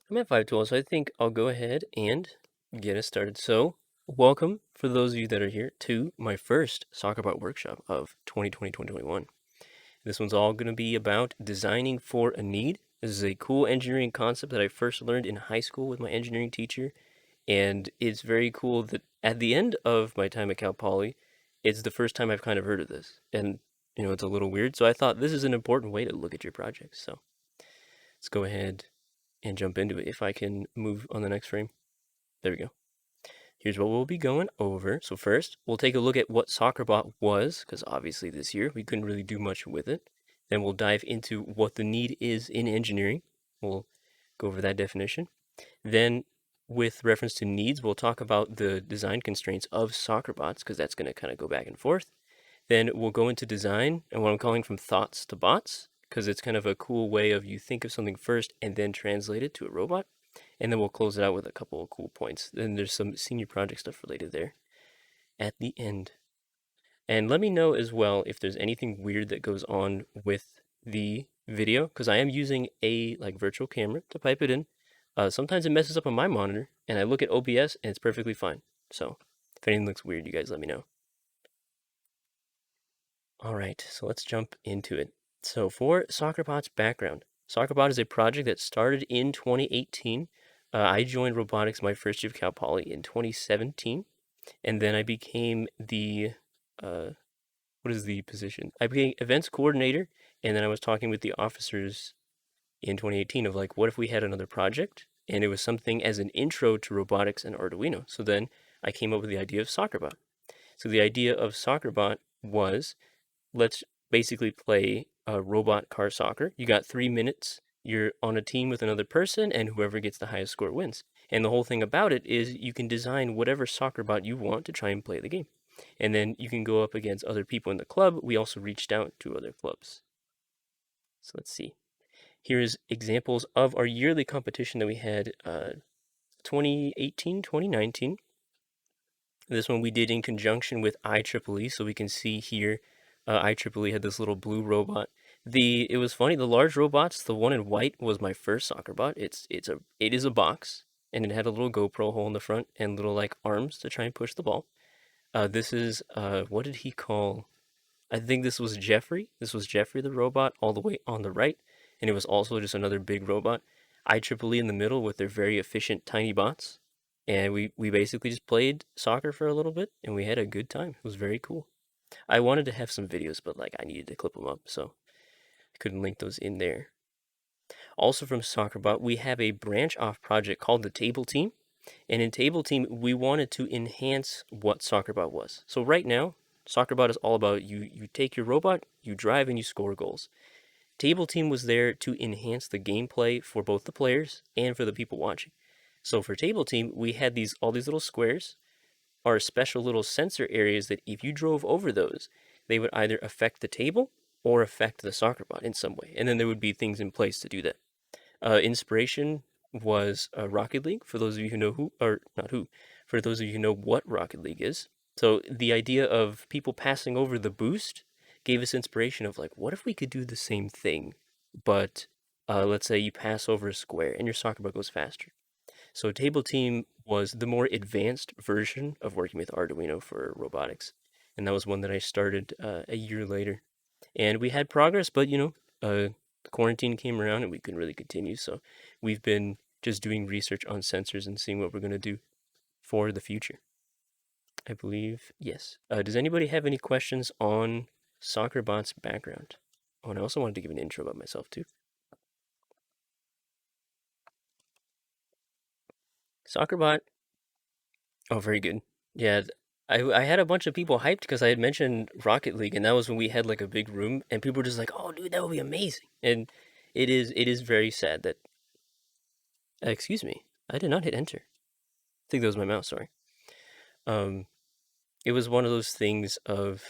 I'm at 5:12, so I think I'll go ahead and get us started. So, welcome for those of you that are here to my first Soccer-Bot workshop of 2020-2021. This one's all going to be about designing for a need. This is a cool engineering concept that I first learned in high school with my engineering teacher, and it's very cool that at the end of my time at Cal Poly, it's the first time I've kind of heard of this. And, it's a little weird, so I thought this is an important way to look at your projects. So, let's go ahead and jump into it. If I can move on the next frame. There we go. Here's what we'll be going over. So first, we'll take a look at what Soccer-Bot was, because obviously this year we couldn't really do much with it. Then we'll dive into what the need is in engineering. We'll go over that definition. Then, with reference to needs, we'll talk about the design constraints of Soccer-Bots, because that's going to kind of go back and forth. Then we'll go into design and what I'm calling from thoughts to bots, because it's kind of a cool way of you think of something first and then translate it to a robot. And then we'll close it out with a couple of cool points. Then there's some senior project stuff related there at the end. And let me know as well if there's anything weird that goes on with the video, because I am using a virtual camera to pipe it in. Sometimes it messes up on my monitor, and I look at OBS and it's perfectly fine. So if anything looks weird, you guys let me know. All right, so let's jump into it. So for Soccer-Bot's background, Soccer-Bot is a project that started in 2018. I joined robotics my first year of Cal Poly in 2017, and then I became the what is the position? I became events coordinator, and then I was talking with the officers in 2018 of like, what if we had another project? And it was something as an intro to robotics and Arduino. So then I came up with the idea of Soccer-Bot. So the idea of Soccer-Bot was let's basically play robot car soccer. You got 3 minutes. You're on a team with another person, and whoever gets the highest score wins. And the whole thing about it is you can design whatever soccer bot you want to try and play the game. And then you can go up against other people in the club. We also reached out to other clubs. So let's see. Here's examples of our yearly competition that we had 2018, 2019. This one we did in conjunction with IEEE, so we can see here IEEE had this little blue robot. It was funny, the large robots, the one in white was my first Soccer-Bot. It is a box, and it had a little GoPro hole in the front and little like arms to try and push the ball. This is what did he call? I think this was Jeffrey. This was Jeffrey the robot all the way on the right, and it was also just another big robot. IEEE in the middle with their very efficient tiny bots. And we basically just played soccer for a little bit, and we had a good time. It was very cool. I wanted to have some videos, but like I needed to clip them up, so I couldn't link those in there. Also from Soccer-Bot, we have a branch off project called the Table Team. And in Table Team, we wanted to enhance what Soccer-Bot was. So right now, Soccer-Bot is all about you take your robot, you drive, and you score goals. Table Team was there to enhance the gameplay for both the players and for the people watching. So for Table Team, we had all these little squares are special little sensor areas that if you drove over those, they would either affect the table or affect the Soccer-Bot in some way. And then there would be things in place to do that. Inspiration was Rocket League, for those of you who know who, or not who, for those of you who know what Rocket League is. So the idea of people passing over the boost gave us inspiration of like, what if we could do the same thing, but let's say you pass over a square and your Soccer-Bot goes faster. So Table Team was the more advanced version of working with Arduino for robotics. And that was one that I started a year later. And we had progress, but the quarantine came around and we couldn't really continue. So we've been just doing research on sensors and seeing what we're going to do for the future. I believe, yes. Does anybody have any questions on Soccer-Bot's background? Oh, and I also wanted to give an intro about myself too. Soccer-Bot. Oh, very good. Yeah, I had a bunch of people hyped because I had mentioned Rocket League, and that was when we had like a big room, and people were just like, "Oh, dude, that would be amazing." And it is very sad that. Excuse me, I did not hit enter. I think that was my mouse. Sorry. Um, it was one of those things of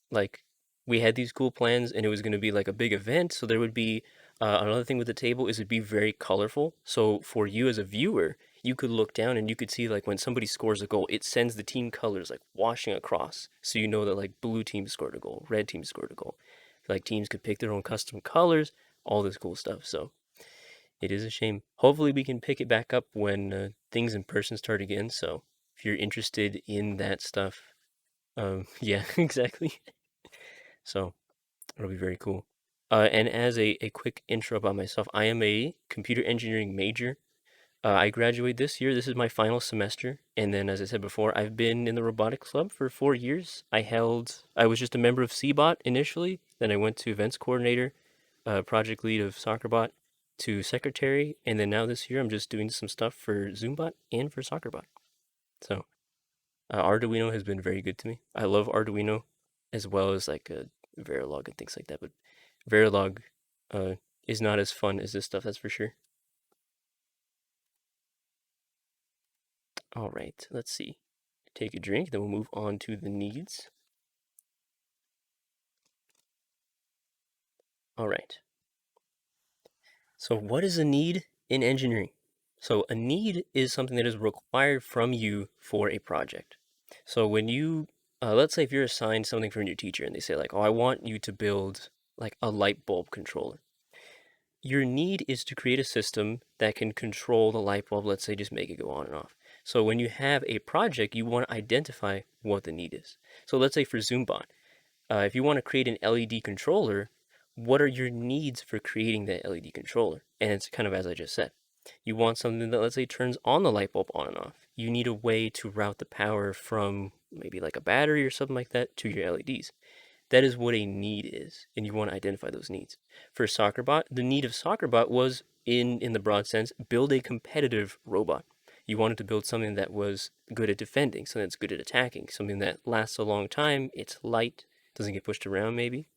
like we had these cool plans, and it was going to be like a big event. So there would be another thing with the table is it'd be very colorful. So for you as a viewer, you could look down and you could see like when somebody scores a goal, it sends the team colors like washing across. So you know that like blue team scored a goal, red team scored a goal. Like teams could pick their own custom colors, all this cool stuff. So It is a shame. Hopefully, we can pick it back up when things in person start again. So, if you're interested in that stuff, yeah, exactly. So, it'll be very cool. And as a quick intro about myself, I am a computer engineering major. I graduate this year. This is my final semester. And then, as I said before, I've been in the robotics club for 4 years. I was just a member of Cbot initially. Then I went to events coordinator, project lead of Soccer-Bot, to secretary. And then now this year, I'm just doing some stuff for Zoombot and for Soccer-Bot. So, Arduino has been very good to me. I love Arduino as well as like Verilog and things like that. But Verilog uh, is not as fun as this stuff, that's for sure. All right, let's see. Take a drink, then we'll move on to the needs. All right. So, what is a need in engineering? So, a need is something that is required from you for a project. So, let's say if you're assigned something from your teacher and they say, like, oh, I want you to build like a light bulb controller. Your need is to create a system that can control the light bulb, let's say just make it go on and off. So, when you have a project, you want to identify what the need is. So, let's say for Zoombot, if you want to create an LED controller, what are your needs for creating that LED controller? And it's kind of as I just said. You want something that, let's say, turns on the light bulb on and off. You need a way to route the power from maybe like a battery or something like that to your LEDs. That is what a need is, and you want to identify those needs. For Soccer-Bot, the need of Soccer-Bot was, in the broad sense, build a competitive robot. You wanted to build something that was good at defending, something that's good at attacking, something that lasts a long time, it's light, doesn't get pushed around maybe.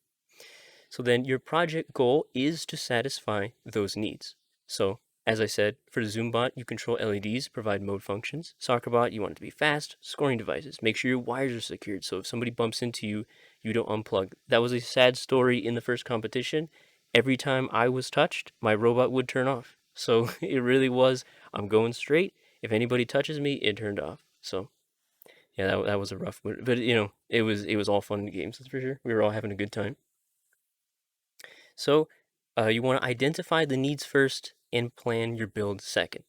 So then your project goal is to satisfy those needs. So, as I said, for the Zoombot, you control LEDs, provide mode functions. Soccer-Bot, you want it to be fast, scoring devices. Make sure your wires are secured, so if somebody bumps into you, you don't unplug. That was a sad story in the first competition. Every time I was touched, my robot would turn off. So it really was, I'm going straight. If anybody touches me, it turned off. So yeah, that was a rough one. But it was all fun in the games, that's for sure. We were all having a good time. So you want to identify the needs first and plan your build second.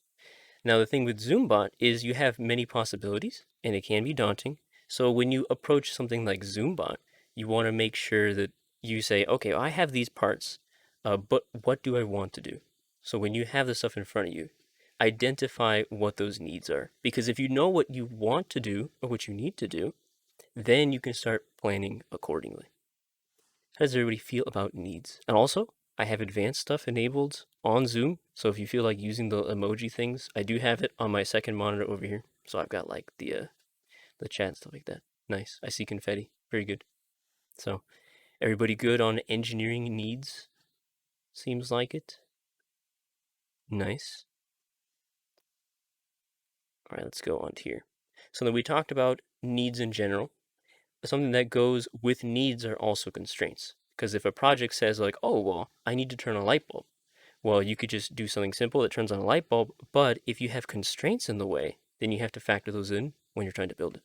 Now, the thing with Zoombot is you have many possibilities and it can be daunting. So when you approach something like Zoombot, you want to make sure that you say, okay, I have these parts, but what do I want to do? So when you have the stuff in front of you, identify what those needs are. Because if you know what you want to do or what you need to do, then you can start planning accordingly. How does everybody feel about needs? And also, I have advanced stuff enabled on Zoom. So if you feel like using the emoji things, I do have it on my second monitor over here. So I've got like the chat and stuff like that. Nice. I see confetti. Very good. So everybody good on engineering needs? Seems like it. Nice. All right, let's go on to here. So then we talked about needs in general. Something that goes with needs are also constraints. Because if a project says like, oh well, I need to turn a light bulb. Well, you could just do something simple that turns on a light bulb, but if you have constraints in the way, then you have to factor those in when you're trying to build it.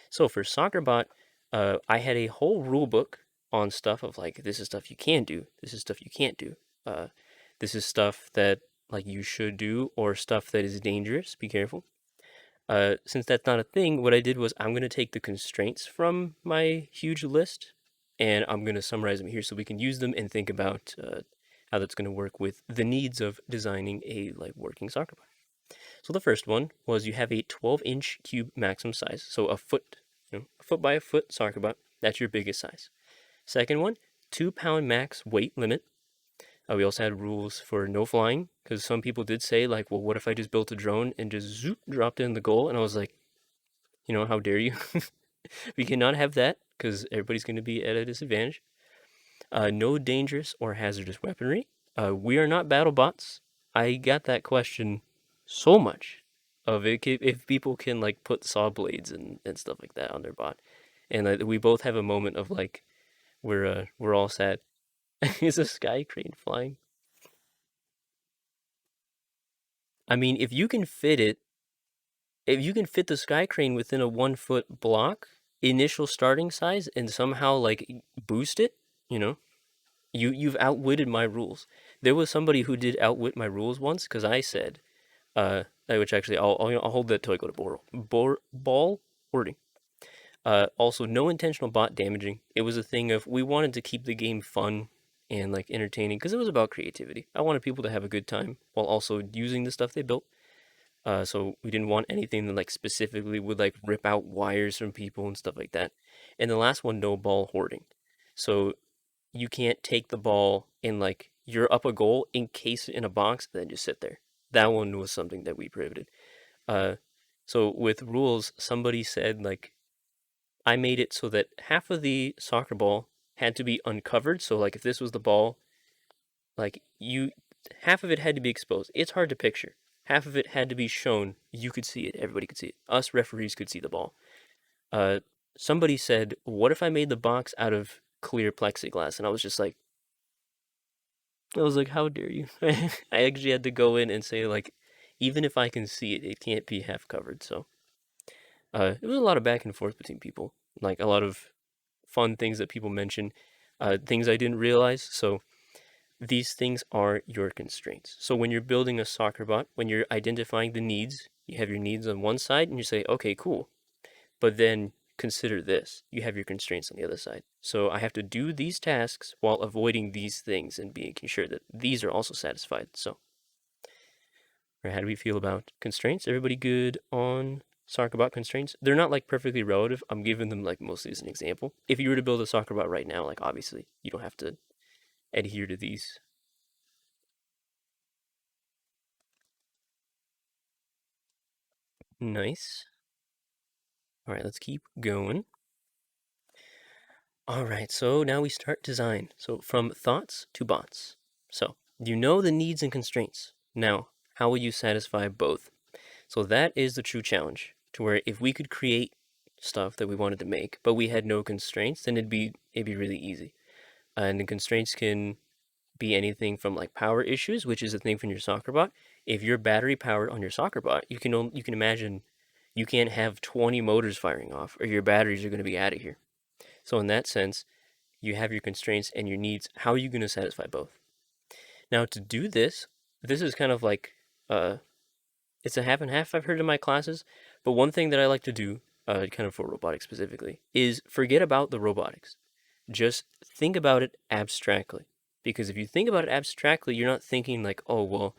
So for Soccer-Bot, I had a whole rule book on stuff of like, this is stuff you can do, this is stuff you can't do, uh, this is stuff that like you should do, or stuff that is dangerous, be careful. Since that's not a thing, what I did was I'm going to take the constraints from my huge list and I'm going to summarize them here so we can use them and think about how that's going to work with the needs of designing a like working soccer ball. So the first one was you have a 12-inch cube maximum size, so a foot, a foot by a foot soccer ball. That's your biggest size. Second one, 2-pound max weight limit. We also had rules for no flying because some people did say like, well, what if I just built a drone and just zoop dropped it in the goal? And I was like, how dare you? We cannot have that because everybody's going to be at a disadvantage. No dangerous or hazardous weaponry. We are not battle bots. I got that question so much of it, if people can like put saw blades and stuff like that on their bot, and we both have a moment of like we're all sad. Is a sky crane flying? I mean, if you can fit the sky crane within a 1 foot block initial starting size and somehow like boost it, you know, you've outwitted my rules. There was somebody who did outwit my rules once because I said, which actually I'll hold that till I go to ball wording. Also, no intentional bot damaging. It was a thing of we wanted to keep the game fun and like entertaining because it was about creativity. I wanted people to have a good time while also using the stuff they built. So we didn't want anything that like specifically would like rip out wires from people and stuff like that. And the last one, no ball hoarding. So you can't take the ball and like you're up a goal, encase it in a box, and then just sit there. That one was something that we prohibited. Uh, so with rules, somebody said like I made it so that half of the soccer ball had to be uncovered. So like if this was the ball, like you half of it had to be exposed. It's hard to picture. Half of it had to be shown. You could see it. Everybody could see it. Us referees could see the ball. Uh, Somebody said, "What if I made the box out of clear plexiglass?" And I was like, "How dare you?" I actually had to go in and say, like, even if I can see it, it can't be half covered. So it was a lot of back and forth between people, like a lot of fun things that people mention, things I didn't realize. So these things are your constraints. So when you're building a soccer bot, when you're identifying the needs, you have your needs on one side and you say, okay, cool. But then consider this. You have your constraints on the other side. So I have to do these tasks while avoiding these things and making sure that these are also satisfied. So, how do we feel about constraints? Everybody good on soccer bot constraints? They're not like perfectly relative. I'm giving them like mostly as an example. If you were to build a soccer bot right now, like obviously you don't have to adhere to these. Nice. All right, let's keep going. All right, so now we start design. So from thoughts to bots. So you know the needs and constraints. Now, how will you satisfy both? So that is the true challenge. To where if we could create stuff that we wanted to make, but we had no constraints, then it'd be really easy. And the constraints can be anything from like power issues, which is a thing from your soccer bot. If you're battery powered on your soccer bot, you can imagine you can't have 20 motors firing off, or your batteries are going to be out of here. So in that sense, you have your constraints and your needs. How are you going to satisfy both? Now, to do this, this is kind of like it's a half and half I've heard in my classes. But one thing that I like to do, kind of for robotics specifically, is forget about the robotics. Just think about it abstractly. Because if you think about it abstractly, you're not thinking like, oh, well,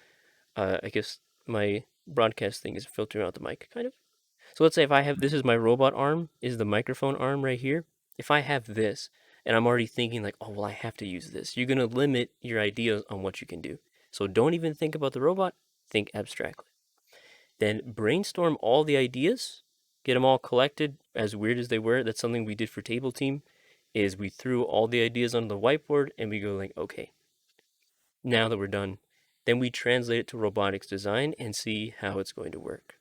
I guess my broadcast thing is filtering out the mic, kind of. So let's say if I have this is my robot arm, is the microphone arm right here. If I have this and I'm already thinking like, oh well, I have to use this, you're gonna limit your ideas on what you can do. So don't even think about the robot, think abstractly. Then brainstorm all the ideas, get them all collected, as weird as they were. That's something we did for table team, is we threw all the ideas on the whiteboard and we go like, okay, now that we're done, then we translate it to robotics design and see how it's going to work.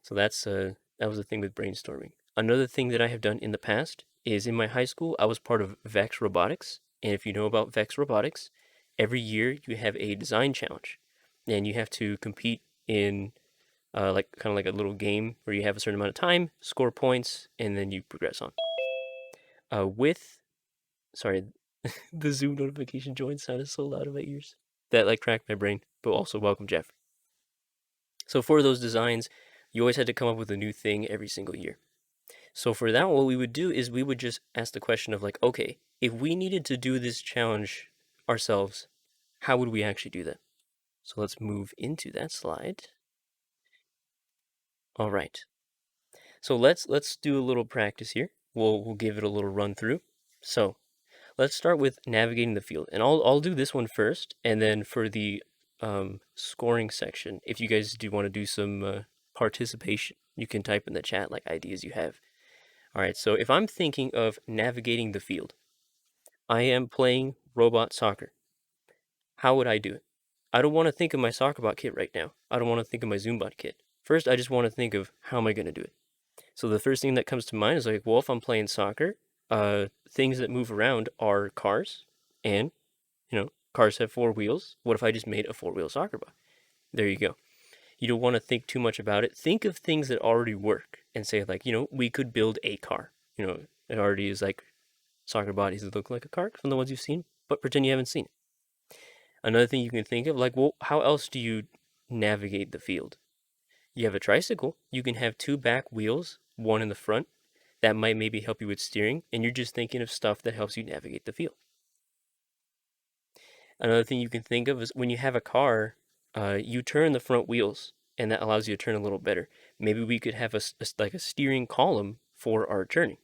So that was the thing with brainstorming. Another thing that I have done in the past is in my high school, I was part of Vex Robotics. And if you know about Vex Robotics, every year you have a design challenge. And you have to compete in like kind of like a little game where you have a certain amount of time, score points, and then you progress on. With sorry, the Zoom notification join sounded so loud in my ears. That like cracked my brain. But also welcome Jeff. So for those designs, you always had to come up with a new thing every single year. So for that, what we would do is we would just ask the question of like, okay, if we needed to do this challenge ourselves, how would we actually do that? So let's move into that slide. All right. So let's do a little practice here. We'll give it a little run through. So let's start with navigating the field, and I'll do this one first, and then for the scoring section, if you guys do want to do some participation, you can type in the chat like ideas you have. All right. So if I'm thinking of navigating the field, I am playing robot soccer. How would I do it? I don't want to think of my Soccer-Bot kit right now. I don't want to think of my Zoombot kit. First, I just want to think of how am I going to do it. So the first thing that comes to mind is like, well, if I'm playing soccer, things that move around are cars, and cars have four wheels. What if I just made a four-wheel soccer bot? There you go. You don't want to think too much about it. Think of things that already work and say like, we could build a car. It already is like soccer bodies that look like a car from the ones you've seen, but pretend you haven't seen it. Another thing you can think of, like, well, how else do you navigate the field? You have a tricycle, you can have two back wheels, one in the front, that might maybe help you with steering, and you're just thinking of stuff that helps you navigate the field. Another thing you can think of is when you have a car, you turn the front wheels, and that allows you to turn a little better. Maybe we could have like a steering column for our turning.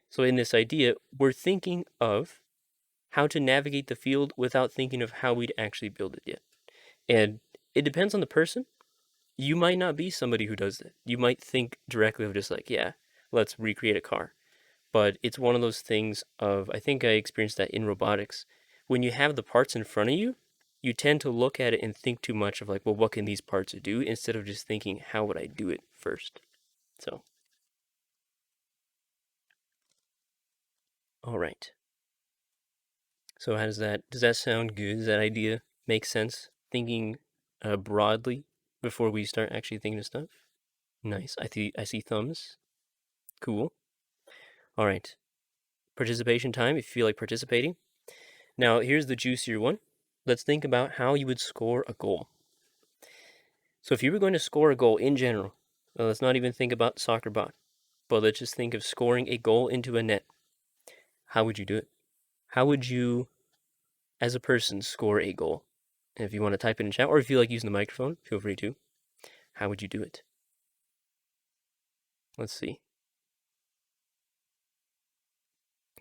So in this idea, we're thinking of how to navigate the field without thinking of how we'd actually build it yet. And it depends on the person. You might not be somebody who does that. You might think directly of just like, yeah, let's recreate a car. But it's one of those things of, I think I experienced that in robotics. When you have the parts in front of you, you tend to look at it and think too much of like, well, what can these parts do, instead of just thinking, how would I do it first? So, all right. So how does that sound good? Does that idea make sense? Thinking broadly before we start actually thinking of stuff? Nice. I see thumbs. Cool. All right. Participation time if you feel like participating. Now, here's the juicier one. Let's think about how you would score a goal. So, if you were going to score a goal in general, let's not even think about Soccer-Bot, but let's just think of scoring a goal into a net. How would you do it? How would you, as a person, score a goal? And if you want to type it in chat, or if you like using the microphone, feel free to. How would you do it? Let's see.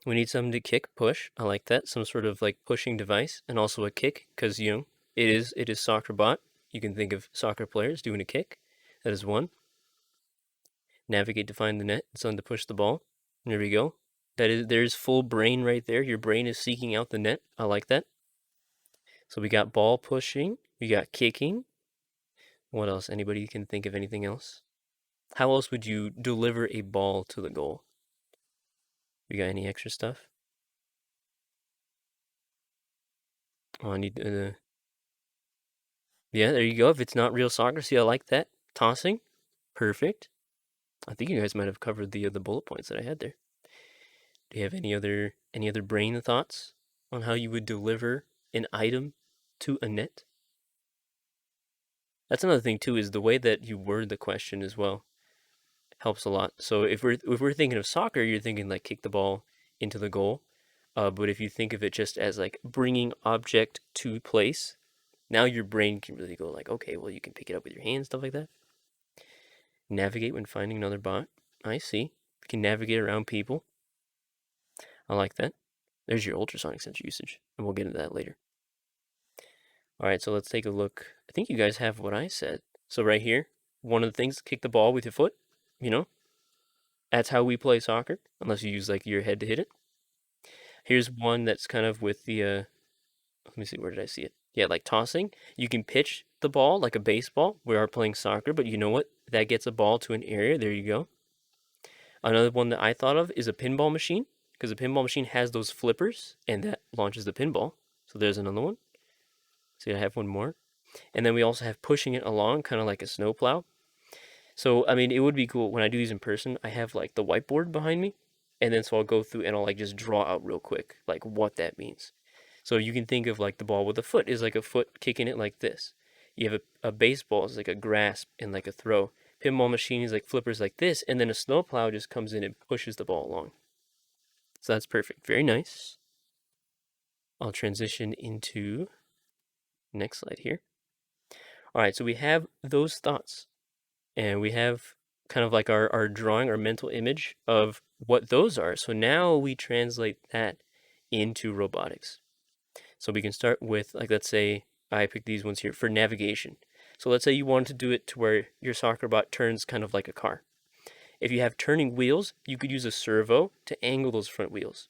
We need something to kick, push. I like that. Some sort of like pushing device, and also a kick, because it is Soccer-Bot. You can think of soccer players doing a kick. That is one. Navigate to find the net. Something to push the ball. There we go. There's full brain right there. Your brain is seeking out the net. I like that. So we got ball pushing. We got kicking. What else? Anybody can think of anything else? How else would you deliver a ball to the goal? We got any extra stuff? Oh, I need yeah, there you go. If it's not real soccer, see, I like that. Tossing, perfect. I think you guys might have covered the bullet points that I had there. Do you have any other brain thoughts on how you would deliver an item to a net? That's another thing too, is the way that you word the question as well helps a lot. So if we're thinking of soccer, you're thinking like kick the ball into the goal. But if you think of it just as like bringing object to place, now your brain can really go like, okay, well you can pick it up with your hands, stuff like that. Navigate when finding another bot. I see. You can navigate around people. I like that. There's your ultrasonic sensor usage, and we'll get into that later. All right, so let's take a look. I think you guys have what I said. So right here, one of the things, kick the ball with your foot. You know, that's how we play soccer, unless you use like your head to hit it. Here's one that's kind of with the, let me see, where did I see it? Yeah, like tossing. You can pitch the ball like a baseball. We are playing soccer, but you know what? That gets a ball to an area. There you go. Another one that I thought of is a pinball machine, because a pinball machine has those flippers, and that launches the pinball. So there's another one. See, I have one more. And then we also have pushing it along, kind of like a snowplow. So, I mean, it would be cool when I do these in person. I have like the whiteboard behind me, and then so I'll go through and I'll like just draw out real quick, like what that means. So you can think of like the ball with a foot is like a foot kicking it like this. You have a baseball is like a grasp and like a throw. Pinball machine is like flippers like this, and then a snowplow just comes in and pushes the ball along. So that's perfect. Very nice. I'll transition into next slide here. All right, so we have those thoughts, and we have kind of like our drawing, our mental image of what those are. So now we translate that into robotics. So we can start with, like, let's say I picked these ones here for navigation. So let's say you want to do it to where your soccer bot turns kind of like a car. If you have turning wheels, you could use a servo to angle those front wheels.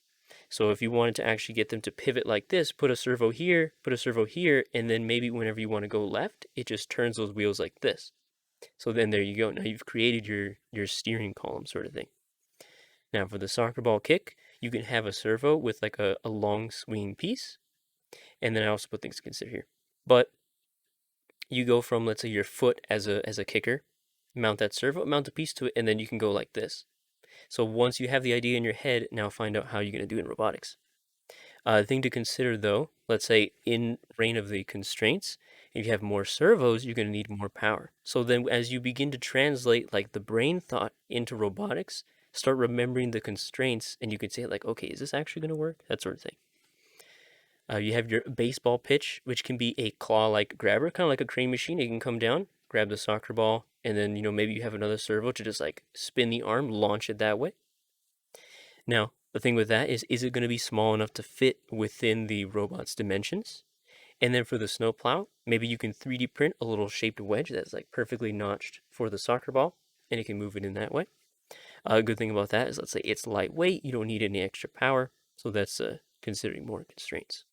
So if you wanted to actually get them to pivot like this, put a servo here, and then maybe whenever you want to go left, it just turns those wheels like this. So then there you go. Now you've created your steering column sort of thing. Now for the soccer ball kick, you can have a servo with like a long swinging piece. And then I also put things to consider here. But you go from, let's say, your foot as a kicker, mount that servo, mount a piece to it, and then you can go like this. So once you have the idea in your head, now find out how you're going to do it in robotics. Thing to consider though, let's say in reign of the constraints, if you have more servos, you're going to need more power. So then as you begin to translate like the brain thought into robotics, start remembering the constraints and you can say like, okay, is this actually going to work? That sort of thing. You have your baseball pitch, which can be a claw-like grabber, kind of like a crane machine. It can come down, grab the soccer ball, and then, maybe you have another servo to just like spin the arm, launch it that way. Now, the thing with that is it going to be small enough to fit within the robot's dimensions? And then for the snowplow, maybe you can 3D print a little shaped wedge that's like perfectly notched for the soccer ball, and you can move it in that way. A good thing about that is, let's say it's lightweight, you don't need any extra power, so that's considering more constraints.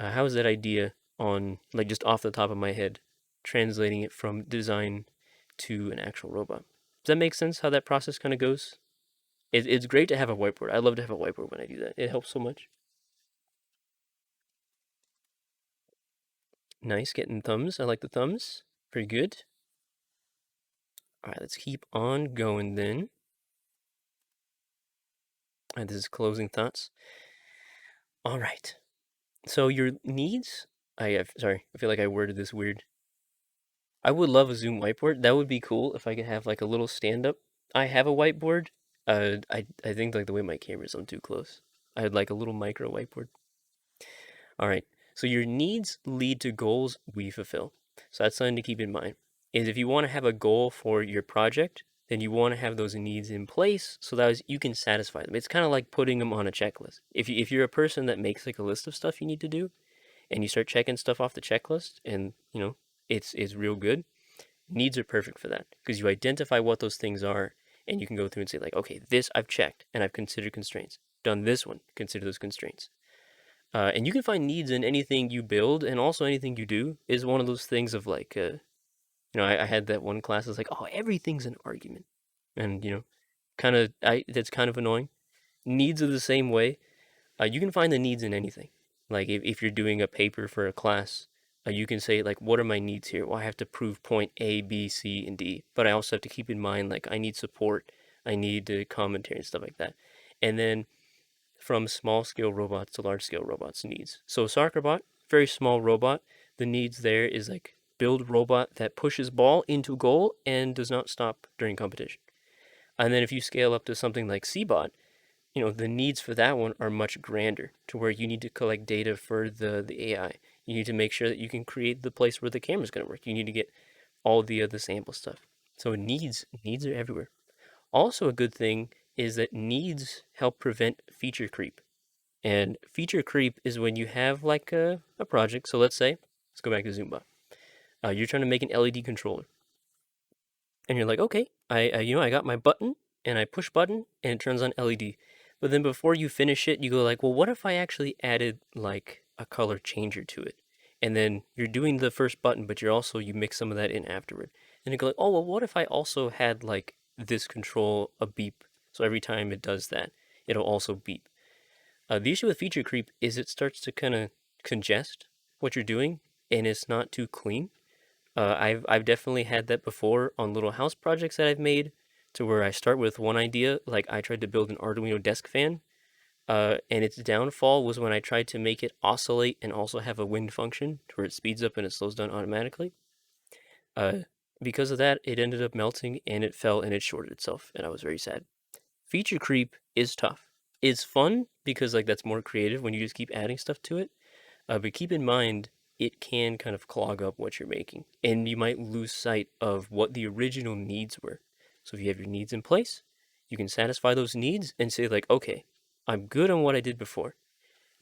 How is that idea on, like, just off the top of my head, translating it from design to an actual robot? Does that make sense how that process kind of goes? It's great to have a whiteboard. I love to have a whiteboard when I do that. It helps so much. Nice, getting thumbs. I like the thumbs. Pretty good. All right, let's keep on going then. All right, this is closing thoughts. All right. So your needs. Sorry, I feel like I worded this weird. I would love a Zoom whiteboard. That would be cool if I could have like a little stand up. I have a whiteboard. I think like the way my camera's on too close. I'd like a little micro whiteboard. All right. So your needs lead to goals we fulfill. So that's something to keep in mind. Is if you want to have a goal for your project, then you want to have those needs in place so that you can satisfy them. It's kind of like putting them on a checklist. If you're a person that makes like a list of stuff you need to do, and you start checking stuff off the checklist, and it's real good. Needs are perfect for that because you identify what those things are, and you can go through and say like, okay, this I've checked and I've considered constraints. Done this one, consider those constraints. And you can find needs in anything you build, and also anything you do is one of those things of like, I had that one class that's like, oh, everything's an argument, and kind of, I that's kind of annoying. Needs are the same way. You can find the needs in anything. Like if you're doing a paper for a class, you can say like, what are my needs here? Well, I have to prove point A, B, C, and D, but I also have to keep in mind like I need support, I need commentary and stuff like that. And then from small scale robots to large scale robots needs. So Soccer-Bot, very small robot. The needs there is like build robot that pushes ball into goal and does not stop during competition. And then if you scale up to something like C-Bot, the needs for that one are much grander to where you need to collect data for the AI. You need to make sure that you can create the place where the camera's going to work. You need to get all the other sample stuff. So needs are everywhere. Also, a good thing is that needs help prevent feature creep. And feature creep is when you have like a project. So let's go back to Zumba. You're trying to make an LED controller, and you're like, okay, I got my button, and I push button, and it turns on LED. But then before you finish it, you go like, well, what if I actually added like a color changer to it? And then you're doing the first button, but you mix some of that in afterward. And you go like, oh, well, what if I also had like this control a beep? So every time it does that, it'll also beep. The issue with feature creep is it starts to kind of congest what you're doing, and it's not too clean. I've definitely had that before on little house projects that I've made, to where I start with one idea, like I tried to build an Arduino desk fan, and its downfall was when I tried to make it oscillate and also have a wind function, to where it speeds up and it slows down automatically. Uh, because of that, it ended up melting and it fell and it shorted itself, and I was very sad. Feature creep is tough. It's fun because like that's more creative when you just keep adding stuff to it. But keep in mind, it can kind of clog up what you're making, and you might lose sight of what the original needs were. So if you have your needs in place, you can satisfy those needs and say like, okay, I'm good on what I did before.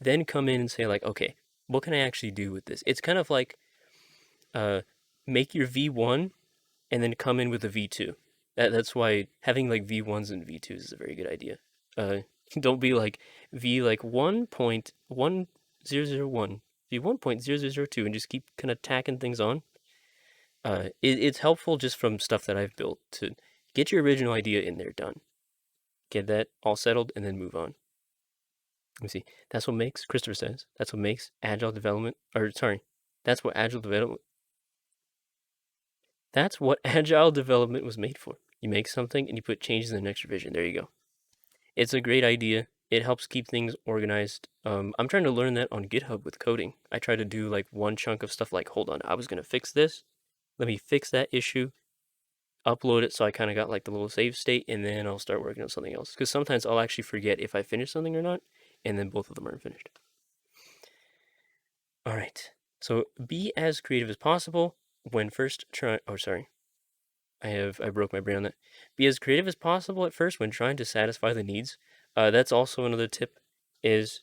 Then come in and say like, okay, what can I actually do with this? It's kind of like uh, make your V1 and then come in with a V2. That's why having like V1s and V2s is a very good idea. Uh, don't be like V like 1.1001, V 1.0002, and just keep kind of tacking things on. It's helpful just from stuff that I've built to get your original idea in there done. Get that all settled and then move on. Let me see. That's what makes, Christopher says, that's what makes agile development, or sorry, that's what agile development, that's what agile development was made for. You make something and you put changes in the next revision. There you go. It's a great idea. it helps keep things organized. I'm trying to learn that on GitHub with coding. I try to do like one chunk of stuff like, hold on, I was gonna fix this. Let me fix that issue, upload it so I kind of got like the little save state, and then I'll start working on something else. Because sometimes I'll actually forget if I finished something or not, and then both of them aren't finished. All right. So be as creative as possible when first trying. Oh, sorry. I broke my brain on that. Be as creative as possible at first when trying to satisfy the needs. That's also another tip. Is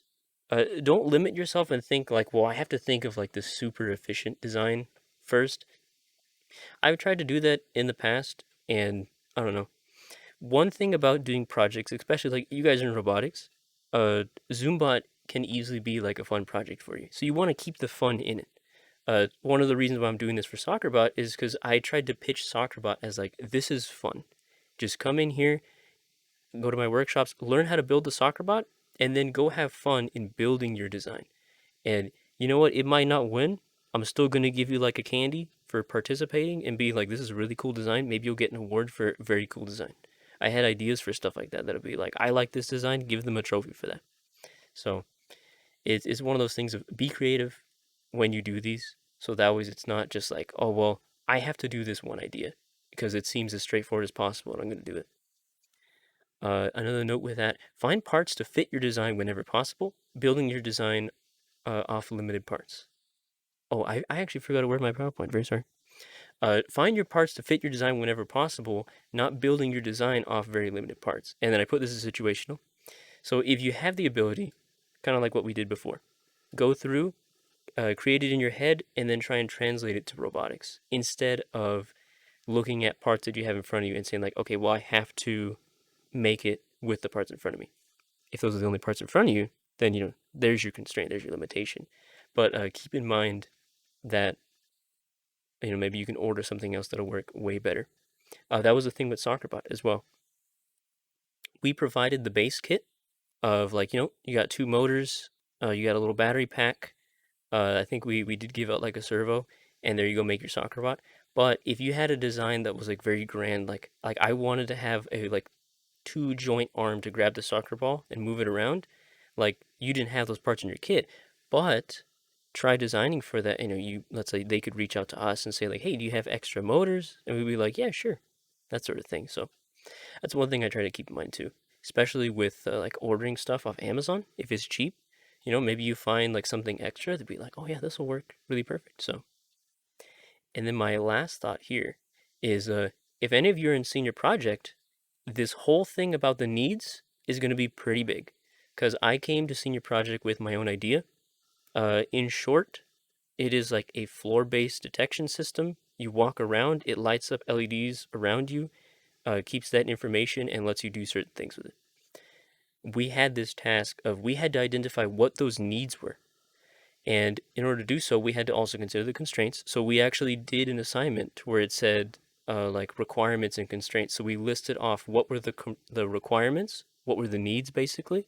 don't limit yourself and think like, well, I have to think of like this super efficient design first. I've tried to do that in the past, and I don't know. One thing about doing projects, especially like you guys are in robotics, Zoombot can easily be like a fun project for you. So you want to keep the fun in it. One of the reasons why I'm doing this for Soccer-Bot is because I tried to pitch Soccer-Bot as like, this is fun. Just come in here, go to my workshops, learn how to build the Soccer-Bot, and then go have fun in building your design. And you know what? It might not win. I'm still going to give you like a candy for participating and be like, this is a really cool design. Maybe you'll get an award for very cool design. I had ideas for stuff like that that'll be like, I like this design, give them a trophy for that. So it's one of those things of be creative when you do these. So that way it's not just like, oh, well, I have to do this one idea because it seems as straightforward as possible and I'm going to do it. Another note with that, find parts to fit your design whenever possible, building your design off limited parts. Oh, I actually forgot to word my PowerPoint. Very sorry. Find your parts to fit your design whenever possible, not building your design off very limited parts. And then I put this as situational. So if you have the ability, kind of like what we did before, go through, create it in your head, and then try and translate it to robotics instead of looking at parts that you have in front of you and saying like, okay, well, I have to make it with the parts in front of me. If those are the only parts in front of you, then there's your constraint, there's your limitation. But keep in mind that maybe you can order something else that'll work way better. That was the thing with Soccer-Bot as well. We provided the base kit of like you got two motors, you got a little battery pack. I think we did give out like a servo, and there you go, make your Soccer-Bot. But if you had a design that was like very grand, like I wanted to have a like two joint arm to grab the soccer ball and move it around, like you didn't have those parts in your kit, but try designing for that. Let's say they could reach out to us and say like, hey, do you have extra motors? And we'd be like, yeah, sure, that sort of thing. So that's one thing I try to keep in mind too, especially with like ordering stuff off Amazon. If it's cheap, maybe you find like something extra to be like, oh yeah, this will work really perfect. So, and then my last thought here is if any of you are in senior project, this whole thing about the needs is going to be pretty big because I came to senior project with my own idea. In short, it is like a floor-based detection system. You walk around, it lights up LEDs around you, keeps that information, and lets you do certain things with it. We had this task of we had to identify what those needs were. And in order to do so, we had to also consider the constraints. So we actually did an assignment where it said like requirements and constraints. So we listed off what were the requirements, what were the needs basically,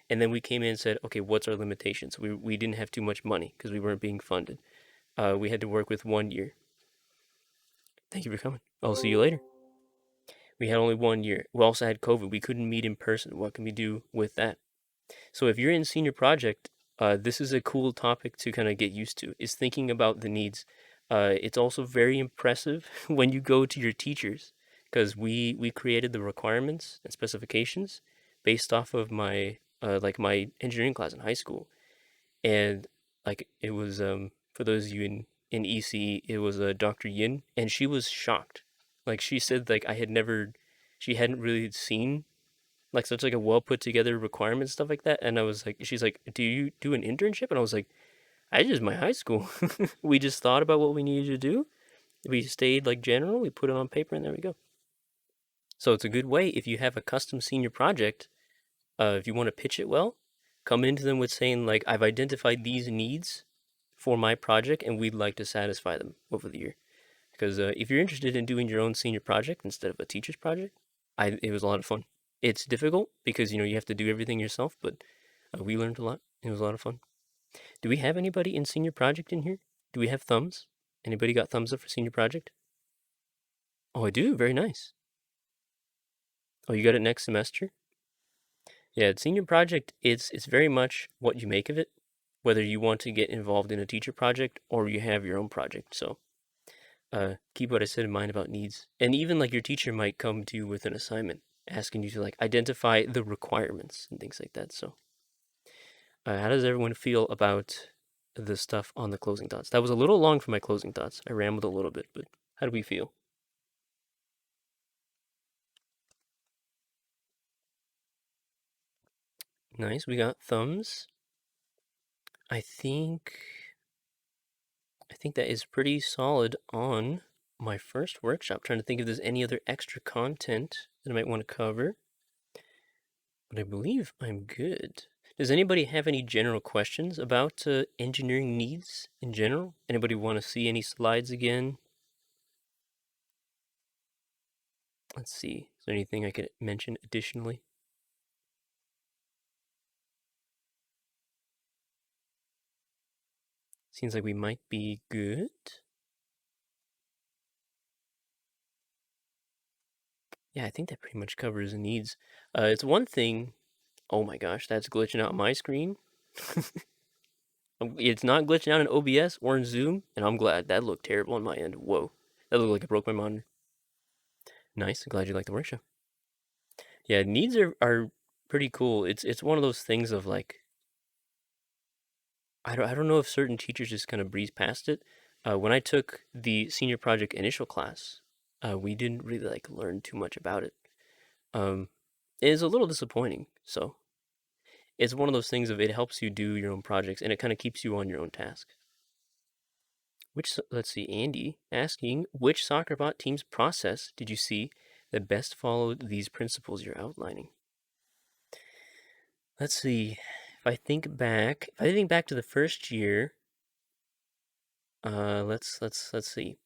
and then we came in and said, okay, what's our limitations? We didn't have too much money because we weren't being funded. We had to work with 1 year. Thank you for coming. I'll see you later. We had only 1 year. We also had COVID. We couldn't meet in person. What can we do with that? So if you're in senior project, this is a cool topic to kind of get used to, is thinking about the needs. It's also very impressive when you go to your teachers, because we created the requirements and specifications based off of my like my engineering class in high school, and like it was for those of you in ECE, it was Dr. Yin, and she was shocked. Like she said, like she hadn't really seen like such like a well put together requirement stuff like that. And I was like, she's like, do you do an internship? And I was like, I just my high school. We just thought about what we needed to do. We stayed like general. We put it on paper, and there we go. So it's a good way if you have a custom senior project. If you want to pitch it well, come into them with saying like, I've identified these needs for my project, and we'd like to satisfy them over the year. Because if you're interested in doing your own senior project instead of a teacher's project, it was a lot of fun. It's difficult because you have to do everything yourself, but we learned a lot. It was a lot of fun. Do we have anybody in senior project in here? Do we have thumbs? Anybody got thumbs up for senior project? Oh, I do. Very nice. Oh, you got it next semester? Yeah, senior project, it's very much what you make of it, whether you want to get involved in a teacher project or you have your own project. So, keep what I said in mind about needs. And even like your teacher might come to you with an assignment asking you to like identify the requirements and things like that. So, how does everyone feel about the stuff on the closing thoughts? That was a little long for my closing thoughts. I rambled a little bit, but how do we feel? Nice. We got thumbs. I think I think that is pretty solid on my first workshop. Trying to think if there's any other extra content that I might want to cover, but I believe I'm good. Does anybody have any general questions about engineering needs in general? Anybody want to see any slides again? Let's see. Is there anything I could mention additionally? Seems like we might be good. Yeah, I think that pretty much covers the needs. It's one thing. Oh my gosh, that's glitching out my screen. It's not glitching out in OBS or in Zoom, and I'm glad. That looked terrible on my end. Whoa. That looked like it broke my monitor. Nice. Glad you liked the workshop. Yeah, needs are pretty cool. It's one of those things of like I don't know if certain teachers just kind of breeze past it. When I took the senior project initial class, we didn't really like learn too much about it. Um, it is a little disappointing. So it's one of those things of it helps you do your own projects and it kind of keeps you on your own task. Let's see, Andy asking, which Soccer-Bot team's process did you see that best followed these principles you're outlining? Let's see. If I think back to the first year, let's see.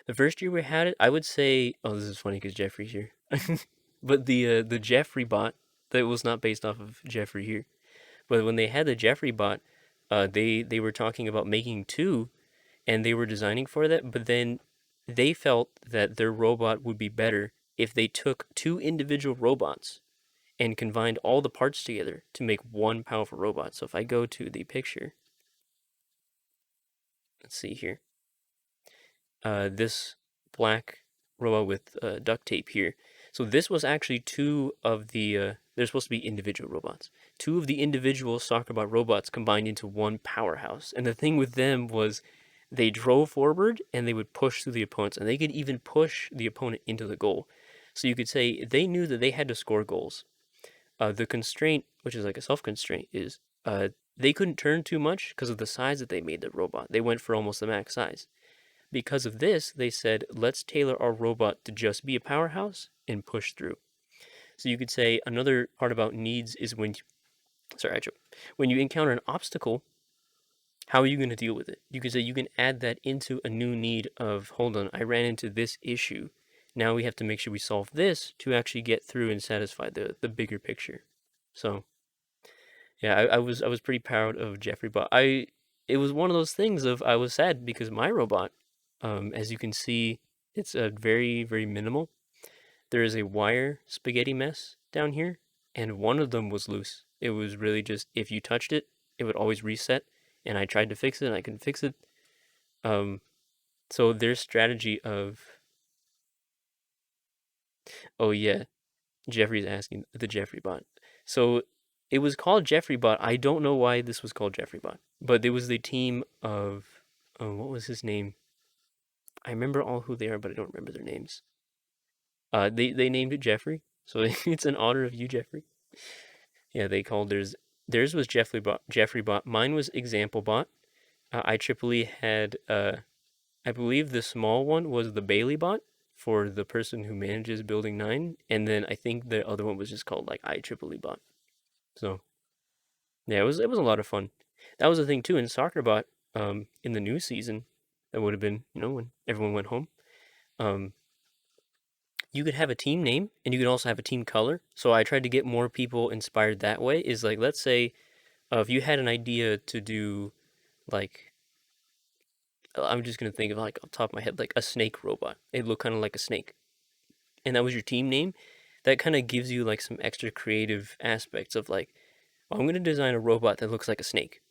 The first year we had it, I would say, oh, this is funny because Jeffrey's here. But the Jeffrey bot that was not based off of Jeffrey here. But when they had the Jeffrey bot, they were talking about making two and they were designing for that, but then they felt that their robot would be better if they took two individual robots and combined all the parts together to make one powerful robot. So if I go to the picture, let's see here, this black robot with duct tape here. So this was actually two of the, they're supposed to be individual robots. Two of the individual Soccer-Bot robots combined into one powerhouse. And the thing with them was they drove forward and they would push through the opponents, and they could even push the opponent into the goal. So you could say they knew that they had to score goals. The constraint, which is like a self constraint, is they couldn't turn too much because of the size that they made the robot. They went for almost the max size. Because of this, they said, let's tailor our robot to just be a powerhouse and push through. So you could say another part about needs is sorry, I choked. When you encounter an obstacle, how are you going to deal with it? You could say you can add that into a new need of, hold on, I ran into this issue. Now we have to make sure we solve this to actually get through and satisfy the bigger picture. So yeah, I was pretty proud of Jeffrey, but it was one of those things of I was sad because my robot, as you can see, it's a very minimal. There is a wire spaghetti mess down here, and one of them was loose. It was really just if you touched it, it would always reset. And I tried to fix it, and I couldn't fix it. Um, so their strategy of, oh yeah, Jeffrey's asking the Jeffrey bot. So it was called Jeffrey bot. I don't know why this was called Jeffrey bot, but it was the team of, what was his name? I remember all who they are, but I don't remember their names. They named it Jeffrey, so it's in honor of you, Jeffrey. Yeah, they called theirs was Jeffrey bot. Jeffrey bot. Mine was example bot. IEEE had I believe the small one was the Bailey bot for the person who manages Building 9, and then I think the other one was just called like IEEE bot. So yeah, it was a lot of fun. That was the thing too in Soccer-Bot, in the new season, that would have been, when everyone went home. Um, you could have a team name and you could also have a team color. So I tried to get more people inspired that way. Is like, let's say, if you had an idea to do like, I'm just gonna think of like off the top of my head, like a snake robot. It looked kind of like a snake, and that was your team name. that kind of gives you like some extra creative aspects of like, oh, I'm going to design a robot that looks like a snake.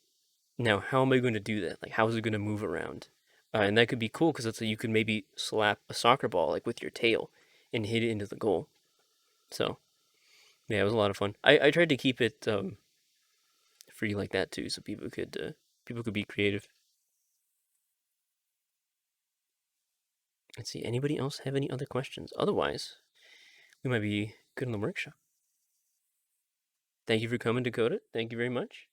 Now, how am I going to do that? Like, how is it going to move around? And that could be cool because it's like you could maybe slap a soccer ball like with your tail and hit it into the goal. So yeah, it was a lot of fun. I tried to keep it free like that too, so people could be creative. Let's see. Anybody else have any other questions? Otherwise, we might be good in the workshop. Thank you for coming, Dakota. Thank you very much.